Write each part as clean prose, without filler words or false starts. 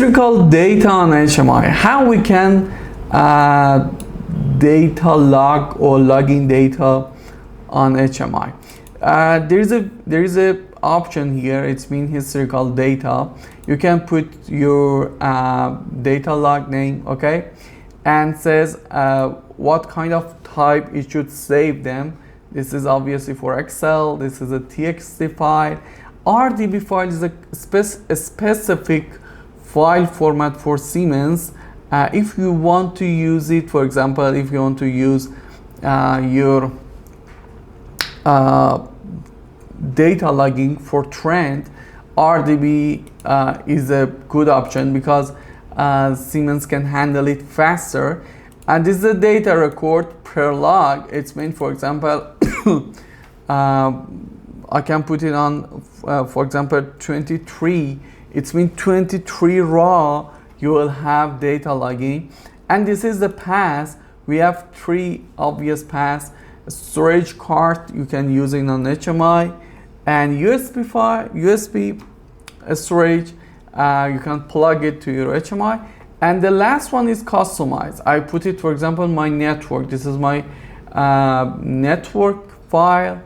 Historical data on HMI. How we can data log or logging data on HMI. There is a option here. It's mean historical data. You can put your data log name, okay, and says what kind of type it should save them. This is obviously for Excel. This is a TXT file. RDB file is a specific file format for Siemens. If you want to use it, for example, if you want to use your data logging for Trend, RDB is a good option because Siemens can handle it faster. And this is a data record per log. It's meant, for example, I can put it on, for example, 23. It's mean 23 raw. You will have data logging, and this is the path. We have three obvious paths: storage card, you can use it on HMI, and USB storage, you can plug it to your HMI, and the last one is customized. I put it, for example, my network. This is my network file,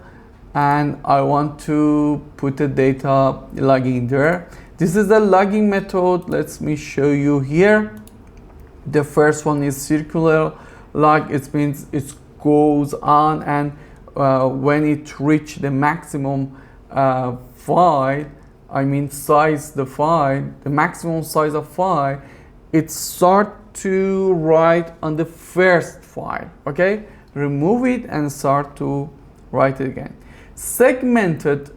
and I want to put the data logging there. This is the logging method. Let me show you here. The first one is circular log. It means it goes on, and when it reach the maximum file, I mean size the file, the maximum size of file, it start to write on the first file. Okay, remove it and start to write it again. Segmented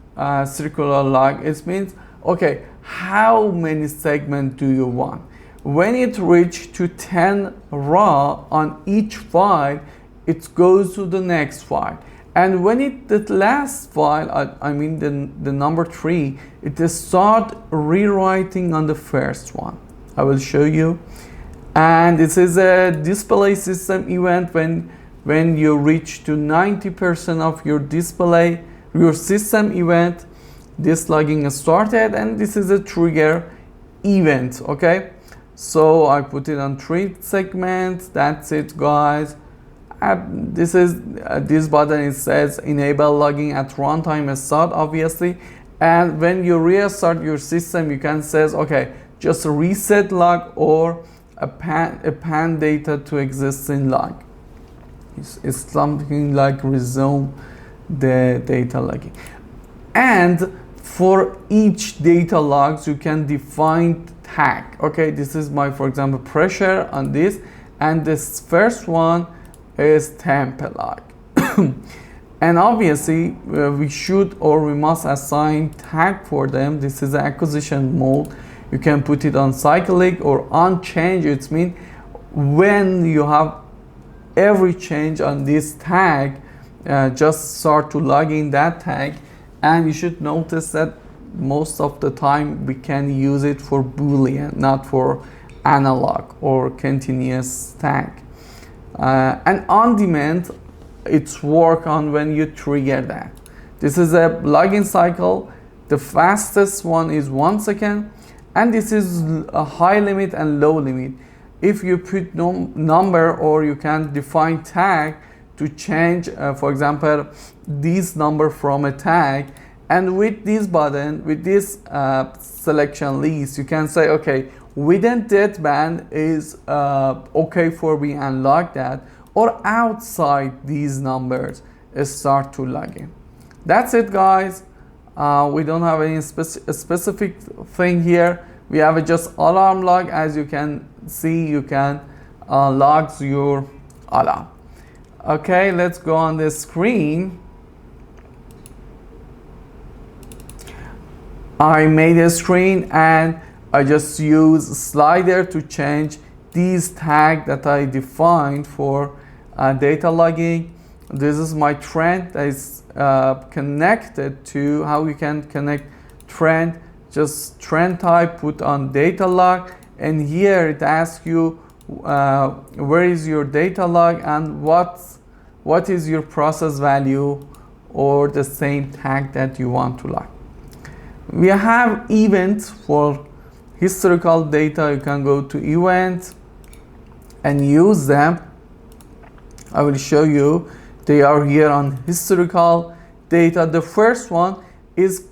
circular log, it means, okay, how many segments do you want? When it reach to 10 raw on each file, it goes to the next file. And when the last file, I mean the number 3, it start rewriting on the first one. I will show you. And this is a display system event. When you reach to 90% of your display, your system event, this logging started, and this is a trigger event. Okay, so I put it on 3 segments. That's it, guys. This is this button. It says enable logging at runtime start, obviously, and when you restart your system, you can say, okay, just reset log or append data to existing log. It's something like resume the data logging. And for each data logs, you can define tag. Okay, this is my, for example, pressure on this, and this first one is temp log. And obviously we should or we must assign tag for them. This is the acquisition mode. You can put it on cyclic or on change. It means when you have every change on this tag, just start to log in that tag. And you should notice that most of the time we can use it for Boolean, not for analog or continuous tag. And on demand, it's work on when you trigger that. This is a login cycle. The fastest one is 1 second, and this is a high limit and low limit. If you put no number, or you can define tag to change, for example, this number from a tag, and with this button, with this selection list, you can say, okay, within that band is okay for me, and log that, or outside these numbers start to log in. That's it, guys. We don't have any specific thing here. We have just alarm log. As you can see, you can log your alarm. Okay, let's go on the screen. I made a screen, and I just use slider to change these tag that I defined for data logging. This is my trend that is connected to how we can connect trend. Just trend type, put on data log, and here it asks you where is your data log and what is your process value or the same tag that you want to log. We have events for historical data, you can go to event and use them. I will show you. They are here on historical data. The first one is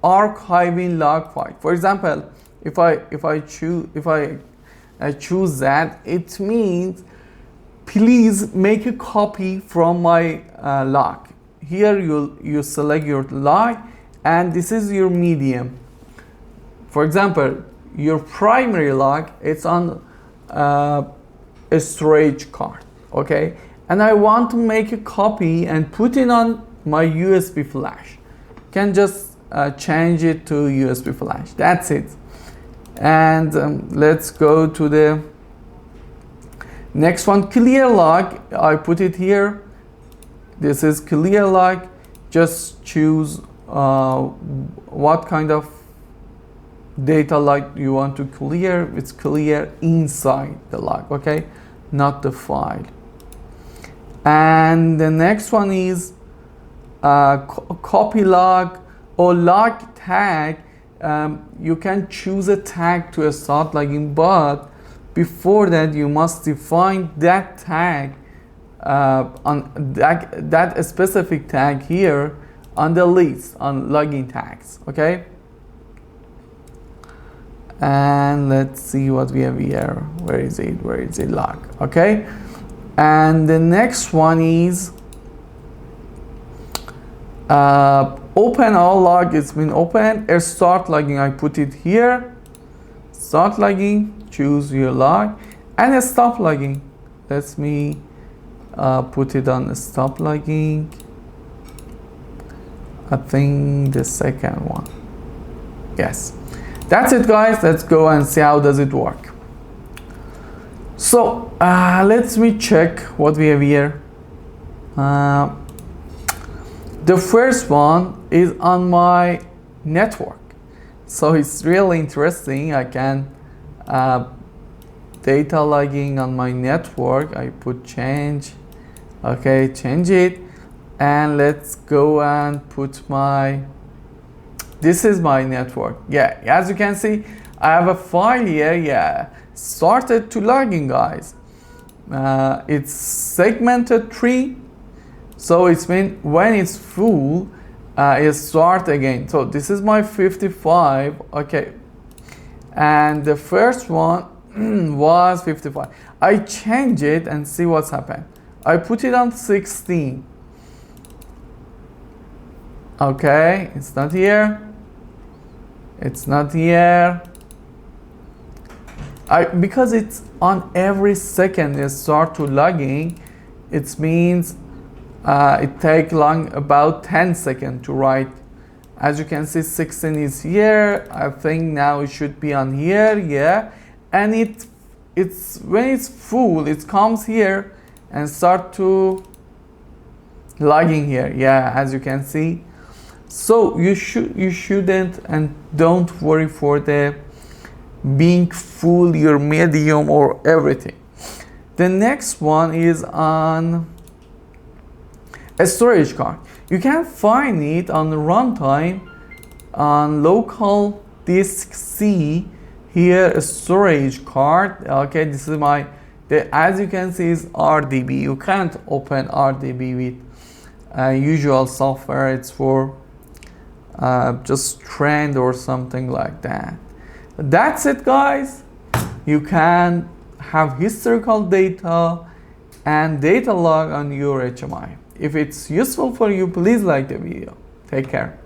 archiving log file. For example, if I choose that, it means please make a copy from my log. Here you select your log, and this is your medium. For example, your primary log, it's on a storage card, okay? And I want to make a copy and put it on my USB flash. Can just change it to USB flash. That's it. And let's go to the next one, clear log. I put it here. This is clear log. Just choose what kind of data log you want to clear. It's clear inside the log, okay, not the file. And the next one is copy log or log tag. You can choose a tag to start logging, but before that you must define that tag on that specific tag here on the list on logging tags, okay? And let's see what we have here. Where is it log, okay? And the next one is open all log. It's been opened. Start logging, I put it here. Start logging, choose your log, and stop logging. Let me put it on stop logging. I think the second one. Yes. That's it, guys. Let's go and see how does it work. So let me check what we have here. The first one is on my network, so it's really interesting. I can data logging on my network. I put change, okay, change it, and let's go and put my, this is my network. Yeah, as you can see, I have a file here. Yeah, started to logging, guys. It's segmented tree, so it's mean when it's full, it start again. So this is my 55, okay, and the first one was 55. I change it and see what's happened. I put it on 16. Okay, it's not here. It's not here. Because it's on every second it start to logging, it means it take long about 10 seconds to write. As you can see, 16 is here. I think now it should be on here, yeah. And it's when it's full, it comes here and start to logging here, yeah, as you can see. So you shouldn't and don't worry for the being full, your medium or everything. The next one is on a storage card. You can find it on the runtime on local disk C. Here a storage card. Okay, this is my, as you can see, is RDB. You can't open RDB with usual software. It's for just Trend or something like that. That's it, guys. You can have historical data and data log on your HMI. If it's useful for you, please like the video. Take care.